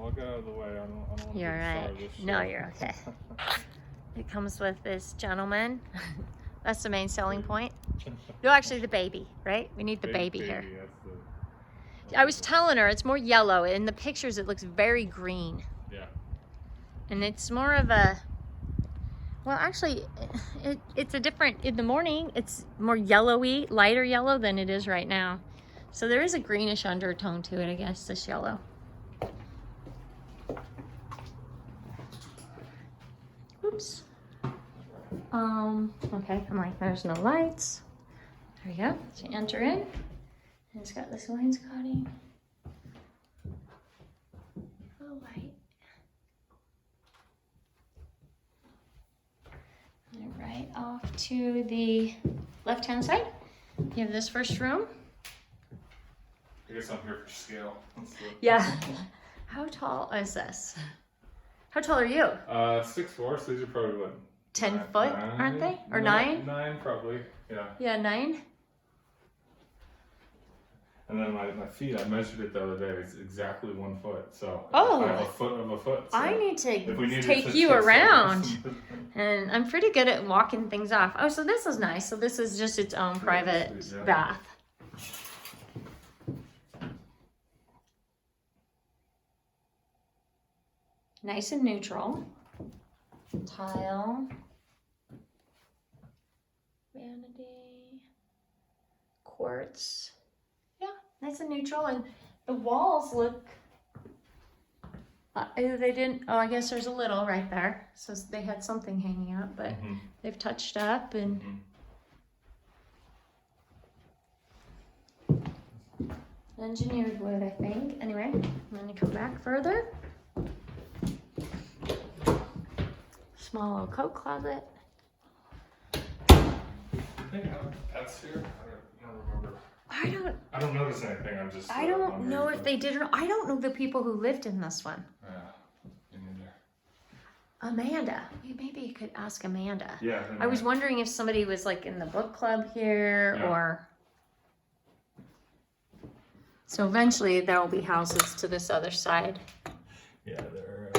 I'll get out of the way. I don't want to You're be the star right. of this No, show. you're okay. It comes with this gentleman. That's the main selling point. No, actually the baby, right? We need the baby here. That's I was telling her it's more yellow. In the pictures it looks very green. Yeah. And it's more of a, well actually it's a different, in the morning it's more yellowy, lighter yellow than it is right now. So there is a greenish undertone to it, I guess, this yellow. Oops. Okay, I'm like, there's no lights. There we go. So you enter in, and it's got this wainscoting. Oh, light. And right off to the left-hand side, you have this first room. I guess I'm here for scale. Yeah. How tall is this? How tall are you? 6'4", so these are probably what? 10 foot, aren't they? Or 9? 9 probably, yeah. Yeah, 9. And then my feet, I measured it the other day, it's exactly 1 foot. So Oh. I have a foot of a foot. So I need if we to needed take to you fix around. something. And I'm pretty good at walking things off. Oh, so this is nice. So this is just its own private Yeah. bath. Nice and neutral. Tile. Vanity. Quartz. Yeah, nice and neutral. And the walls look, they didn't, oh, I guess there's a little right there. So they had something hanging up, but they've touched up and engineered wood, I think. Anyway, I'm going to come back further. Small little coat closet. Do they have pets here? I don't remember. I don't notice anything. I'm just. I don't know if they did or not. I don't know the people who lived in this one. Yeah, me neither. Amanda. Maybe you could ask Amanda. Yeah. I was wondering if somebody was like in the book club here or. So eventually there will be houses to this other side. Yeah, there.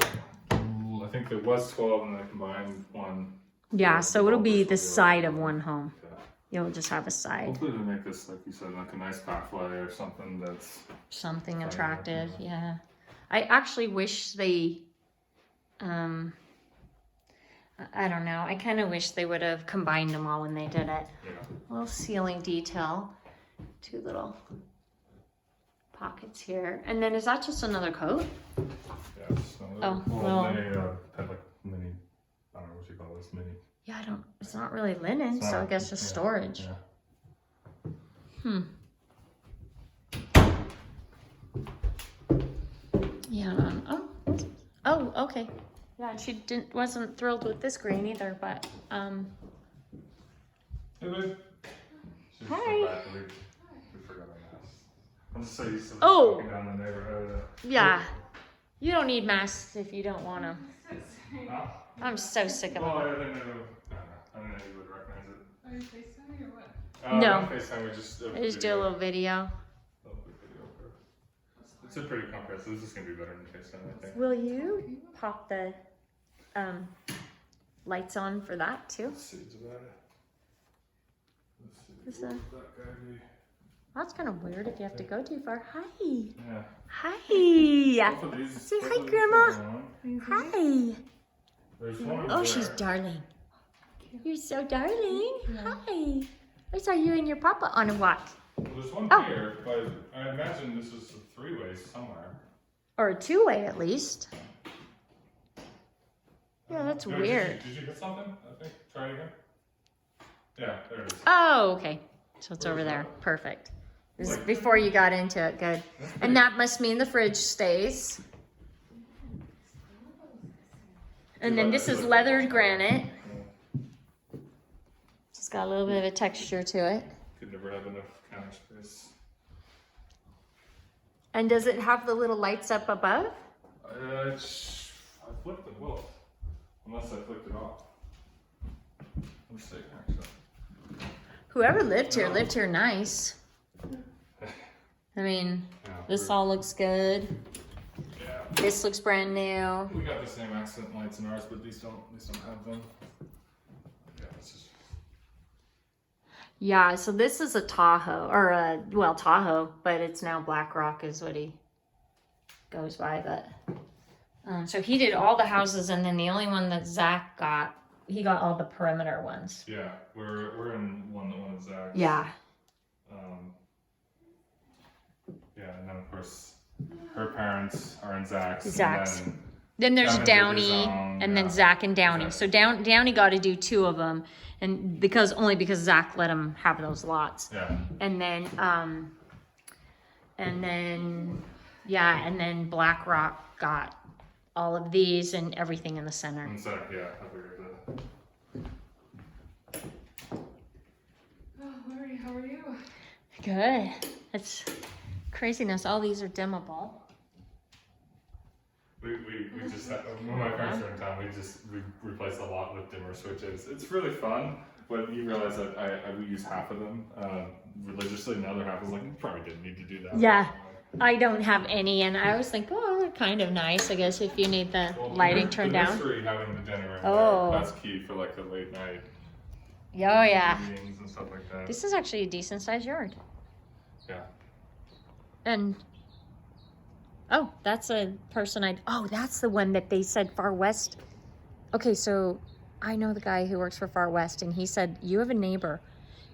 I think there was 12 and they combined one. Yeah, so it'll be the side of one home. Okay. You'll just have a side. Hopefully they make this, like you said, like a nice pathway or something that's. Something attractive, yeah. I actually wish they, I don't know. I kind of wish they would have combined them all when they did it. Yeah. A little ceiling detail. 2 little pockets here. And then is that just another coat? Yeah. Oh, well, well. Many, had like mini, I don't know what you call this, mini. Yeah, it's not really linen, so I guess just storage. Yeah. Yeah, oh, okay. Yeah, she wasn't thrilled with this green either, but, Hey, babe. Hi. We forgot our masks. I'm just so used to Oh. walking down the neighborhood. yeah. You don't need masks if you don't want them. Huh? I'm so sick of Well, them. I didn't know you would recognize it. Are you FaceTiming or what? No. Not FaceTime, we just I just do a little video. quick video it's a pretty comprehensive. This is going to be better than FaceTime, I think. Will you pop the lights on for that too? Let's see, it's about it. Let's Is see. that- What that guy be? That's kind of weird if you have to go too far. Hi. Yeah. Hi. Both of these- Say both hi, of these Grandma. are on. Hi. There's one Oh, there. she's darling. You're so darling. Hi. I saw you and your papa on a walk. Well, there's one Oh. here, but I imagine this is a 3-way somewhere. Or a 2-way at least. Yeah, that's No, weird. Did you get something? I think. Try it again. Yeah, there it is. Oh, okay. So it's over there. Perfect. This is before you got into it. Good. And that must mean the fridge stays. And then this is leathered granite. It's got a little bit of a texture to it. Could never have enough counter space. And does it have the little lights up above? I flipped them both. Unless I flipped it off. Let's see, actually. Whoever lived here nice. I mean, Yeah, this all looks good. Yeah. This looks brand new. We got the same accent lights in ours, but these don't have them. Yeah, this is. Yeah, so this is a Tahoe, or a, well, Tahoe, but it's now Black Rock is what he goes by, but, so he did all the houses, and then the only one that Zach got, he got all the perimeter ones. Yeah, we're in one of Zach's. Yeah. Yeah, and then of course, her parents are in Zach's. Zach's. And then there's Downey, own, and then Zach and Downey. So Downey got to do 2 of them, and only because Zach let him have those lots. Yeah. And then Black Rock got all of these and everything in the center. And Zach, yeah, I figured that. Oh, Larry, how are you? Good. It's craziness. All these are dimmable. We just had, when my parents were in town, we replaced a lot with dimmer switches. It's really fun, but you realize that we use half of them religiously, and the other half is like, we probably didn't need to do that. Yeah, I don't have any, and I always think, oh, they're kind of nice, I guess, if you need the lighting turned down. Mystery having the dinner room Oh. there, that's key for like the late night Oh, yeah. meetings and stuff like that. This is actually a decent sized yard. Yeah. And oh, that's a person that's the one that they said Far West. Okay, so I know the guy who works for Far West, and he said you have a neighbor,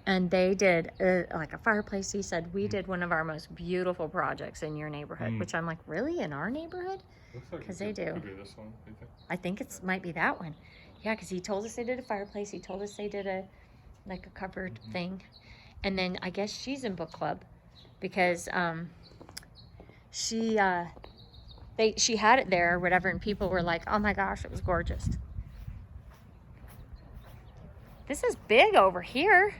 and they did like a fireplace. He said we did one of our most beautiful projects in your neighborhood, which I'm like, really, in our neighborhood? Because they do. Could be this one, you think? I think it's might be that one. Yeah, because he told us they did a fireplace. He told us they did a covered thing, and then I guess she's in book club because she had it there or whatever, and people were like, oh my gosh, it was gorgeous. This is big over here.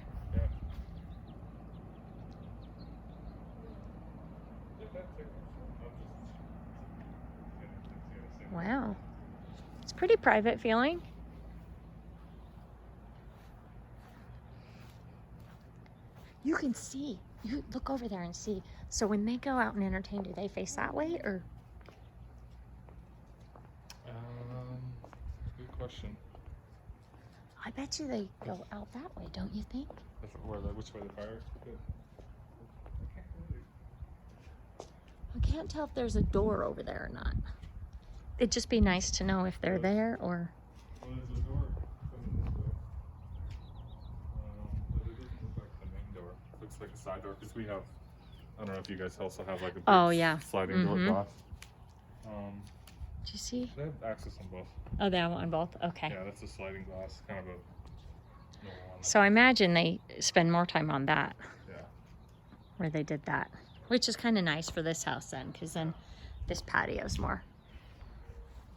Wow, it's pretty private feeling. You can see, you look over there and see. So when they go out and entertain, do they face that way or? Good question. I bet you they go out that way, don't you think? Which way the fire? I can't tell if there's a door over there or not. It'd just be nice to know if they're there or. Well, there's a door. But it doesn't look like the main door. It looks like a side door because we have. I don't know if you guys also have like a big sliding door glass. Do you see? They have access on both. Oh, they have on both? Okay. Yeah, that's a sliding glass, kind of a normal one. So I imagine they spend more time on that. Yeah. Where they did that. Which is kind of nice for this house then, because then this patio's more.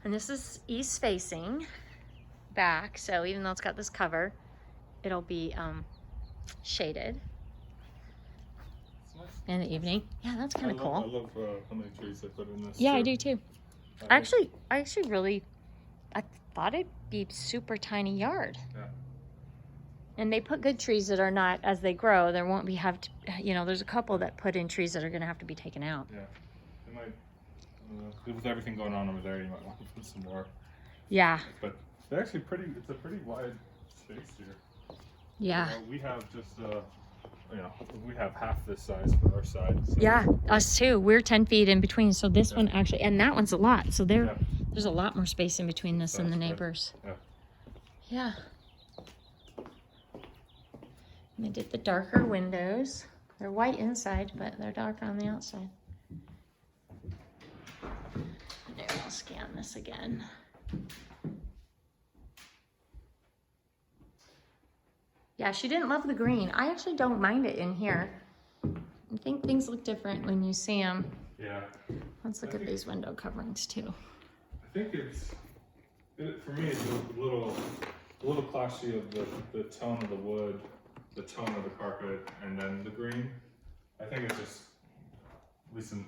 And this is east facing back, so even though it's got this cover, it'll be shaded in the evening. Yeah, that's kind of cool. I love how many trees they put in this. Yeah, I do too. I actually really, I thought it'd be super tiny yard. Yeah. And they put good trees that are not, as they grow, there won't be there's a couple that put in trees that are going to have to be taken out. Yeah. They might, with everything going on over there, you might want to put some more. Yeah. But they're actually it's a pretty wide space here. Yeah. We have just, we have half this size for our side. So. Yeah, us too. We're 10 feet in between. So this one actually, and that one's a lot. So there's a lot more space in between this and the neighbors. Yeah. Yeah. And they did the darker windows. They're white inside, but they're dark on the outside. There, I'll scan this again. Yeah, she didn't love the green. I actually don't mind it in here. I think things look different when you see them. Yeah. Let's look at these window coverings too. I think for me, it's a little clashy of the tone of the wood, the tone of the carpet, and then the green. I think it's just, at least in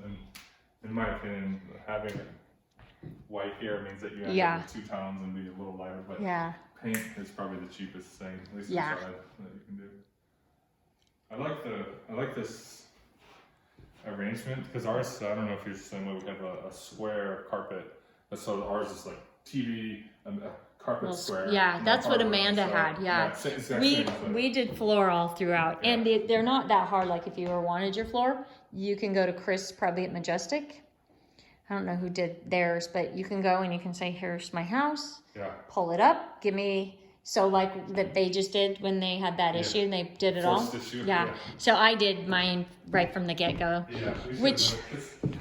my opinion, having white here means that you end up with 2 tones and be a little lighter, but paint is probably the cheapest thing, at least inside, that you can do. I like this arrangement, because ours, I don't know if you're the same way, we have a square carpet, but so ours is like TV, a carpet square. Yeah, that's what hardwood, Amanda so, had. Yeah, same, we did floor all throughout, Yeah. and they're not that hard. Like if you ever wanted your floor, you can go to Chris probably at Majestic. I don't know who did theirs, but you can go and you can say, "Here's my house." Yeah. Pull it up. Give me. So like that they just did when they had that issue and they did it Forced all. issue, Yeah. So I did mine right from the get go. Yeah. Which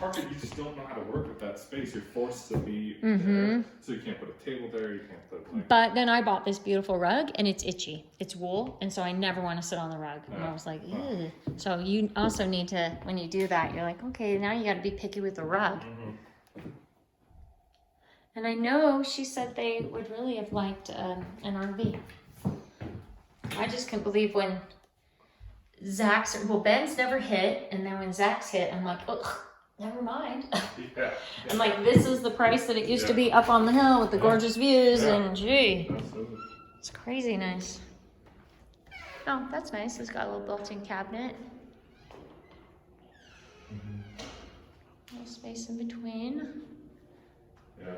carpet, you just don't know how to work with that space. You're forced to be Mm-hmm. there, so you can't put a table there. You can't put like. But then I bought this beautiful rug and it's itchy. It's wool, and so I never want to sit on the rug. And I was like, ew. So you also need to, when you do that, you're like, okay, now you got to be picky with the rug. Mm-hmm. And I know she said they would really have liked an RV. I just couldn't believe when Ben's never hit, and then when Zach's hit, I'm like, oh, never mind. Yeah. I'm like, this is the price that it used to be up on the hill with the gorgeous views, and gee, Absolutely. it's crazy nice. Oh, that's nice. It's got a little built-in cabinet. A little space in between. Yeah.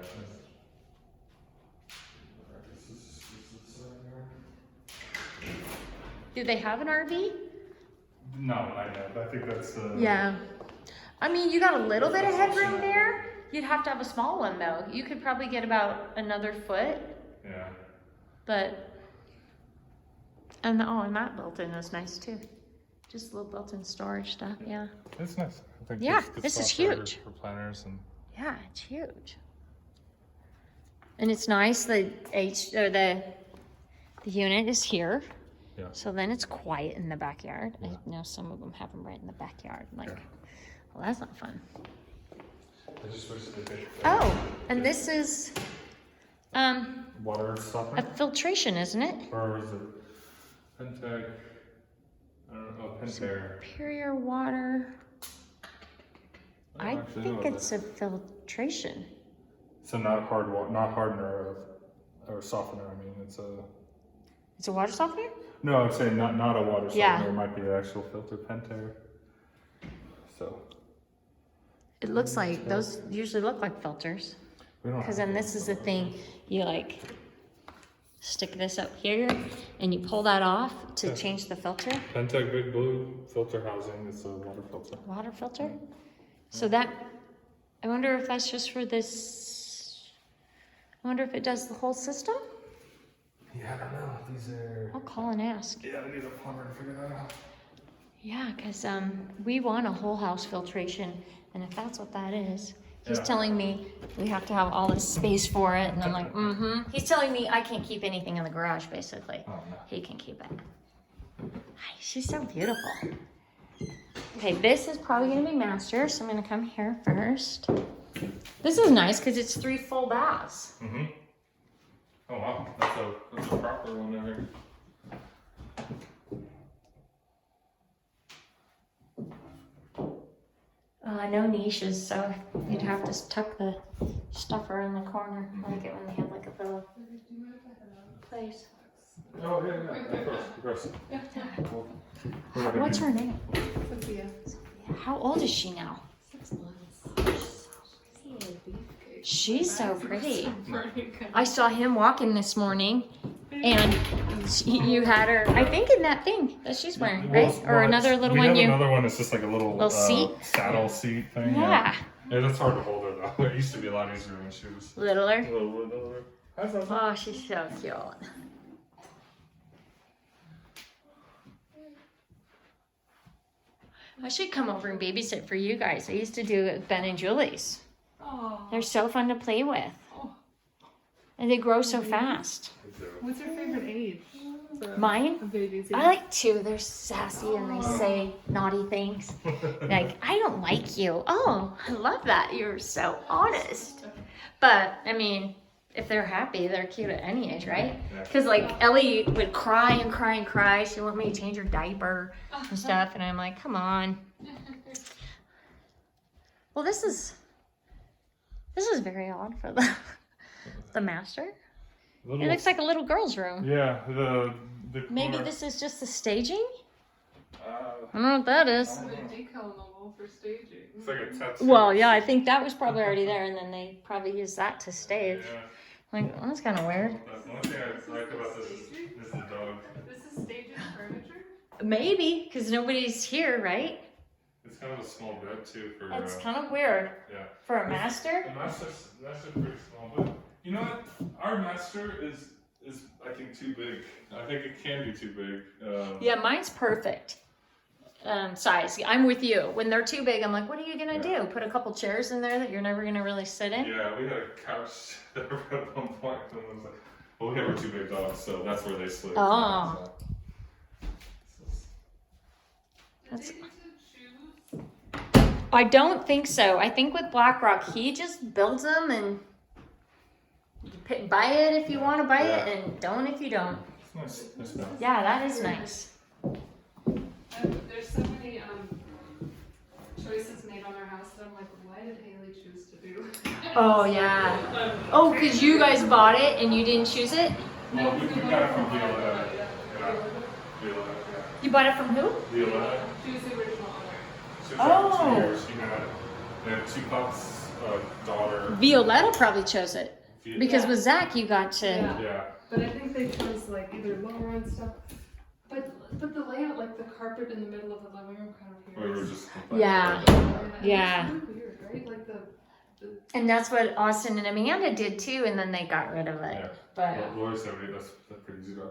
Do they have an RV? No, I know. I think that's. Yeah. I mean, you got a little bit of headroom there. You'd have to have a small one though. You could probably get about another foot. Yeah. But, and that built-in is nice too. Just a little built-in storage stuff, yeah. It's nice. I think Yeah, it's good this is spot huge. for planners and. Yeah, it's huge. And it's nice, the unit is here. Yeah. So then it's quiet in the backyard. I know some of them have them right in the backyard. Like, well, that's not fun. I just wish they did. Oh, and this is Water a softener? filtration, isn't it? Or is it Pentec? I don't know, Pentair. Superior water. I don't actually think know it's a filtration. So not hardener or softener. I mean, it's a. It's a water softener? No, I'm saying not a water softener. Yeah. It might be an actual filter, Pentair. So. It looks like, those usually look like filters. We don't. Because then this is the thing, you like stick this up here and you pull that off to change the filter. Pentec Big Blue filter housing. It's a water filter. Water filter? So that, I wonder if that's just for this, I wonder if it does the whole system? Yeah, I don't know. These are. I'll call and ask. Yeah, I need a plumber to figure that out. Yeah, because we want a whole house filtration, and if that's what that is, he's Yeah. telling me we have to have all this space for it, and I'm like, mm-hmm. He's telling me I can't keep anything in the garage, basically. Oh, no. He can keep it. Hi, she's so beautiful. Okay, this is probably gonna be master, so I'm gonna come here first. This is nice because it's 3 full baths. Mm-hmm. Oh wow, that's a proper one in here. No niches, so you'd have to tuck the stuffer in the corner. I like it when they have like a little place. Oh yeah, of course. What's her name? Sophia. How old is she now? 6 months. She's so pretty. I saw him walking this morning, and you had her, I think, in that thing that she's wearing, right? Or another little one We you. have another one. It's just like a little seat? saddle seat thing. Yeah. Yeah, that's hard to hold her though. It used to be a lot easier when she was Littler. a little bit older. Hi, Sophie. Oh, she's so cute. I should come over and babysit for you guys. I used to do it with Ben and Julie's. Oh. They're so fun to play with. And they grow so fast. What's your favorite age? Mine? Of babies. I like 2. They're sassy and they say naughty things. Like, I don't like you. Oh, I love that. You're so honest. But, I mean, if they're happy, they're cute at any age, right? Because, like, Ellie would cry and cry and cry. She wanted me to change her diaper and stuff. And I'm like, come on. Well, this is very odd for the master. It looks like a little girl's room. Yeah, the Maybe corner- this is just the staging? I don't know what that is. Put a decal on the wall for staging. It's like a tattoo. Well, yeah, I think that was probably already there, and then they probably used that to stage. Yeah. Like, well, that's kind of weird. The only thing I like about this is the dog. This is staging furniture? Maybe, because nobody's here, right? It's kind of a small bed too for. It's kind of weird Yeah. for a master. The master's pretty small, but you know what? Our master is I think too big. I think it can be too big. Yeah, mine's perfect size. I'm with you. When they're too big, I'm like, what are you gonna do? Put a couple chairs in there that you're never gonna really sit in? Yeah, we had a couch at one point, and it was like, well, we have our two big dogs, so that's where they sleep. Oh. So. That's- Did they use shoes? I don't think so. I think with BlackRock, he just builds them and you buy it if you want to buy it, and don't if you don't. It's nice. It's nice. Yeah, that is nice. There's so many choices made on our house that I'm like, why did Haley choose to do? Oh yeah. Oh, because you guys bought it and you didn't choose it? Well, we got it from Violetta. Yeah. Violetta, yeah. You bought it from who? Violetta. She was the original owner. She was like Oh. 2 years. They had 2 pups, a daughter. Violetta probably chose it. Because with Zach, you got to. Yeah. Yeah. But I think they chose like either lower end stuff. But the layout, like the carpet in the middle of the living room, kind of We weird. were just. Yeah. And Yeah. It's really weird, right? Like the And that's what Austin and Amanda did too, and then they got rid of it. Yeah. But Well, Lori said that's pretty easy to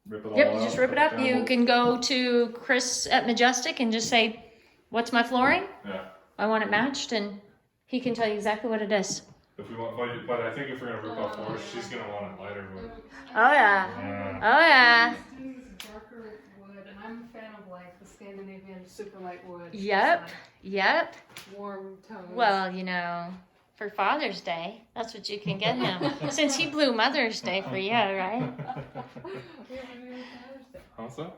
rip it all yep, out. you just rip it up. You can go to Chris at Majestic and just say, "What's my flooring? Yeah. I want it matched," and he can tell you exactly what it is. If we want, but I think if we're gonna rip off floors, she's gonna want it lighter wood. Oh yeah. Yeah. Oh yeah. He's doing this darker wood, and I'm a fan of like the Scandinavian super light wood. Yep. Like, Yep. warm tones. Well, you know, for Father's Day, that's what you can get him. Since he blew Mother's Day for you, right? We haven't even Father's Day. How's that?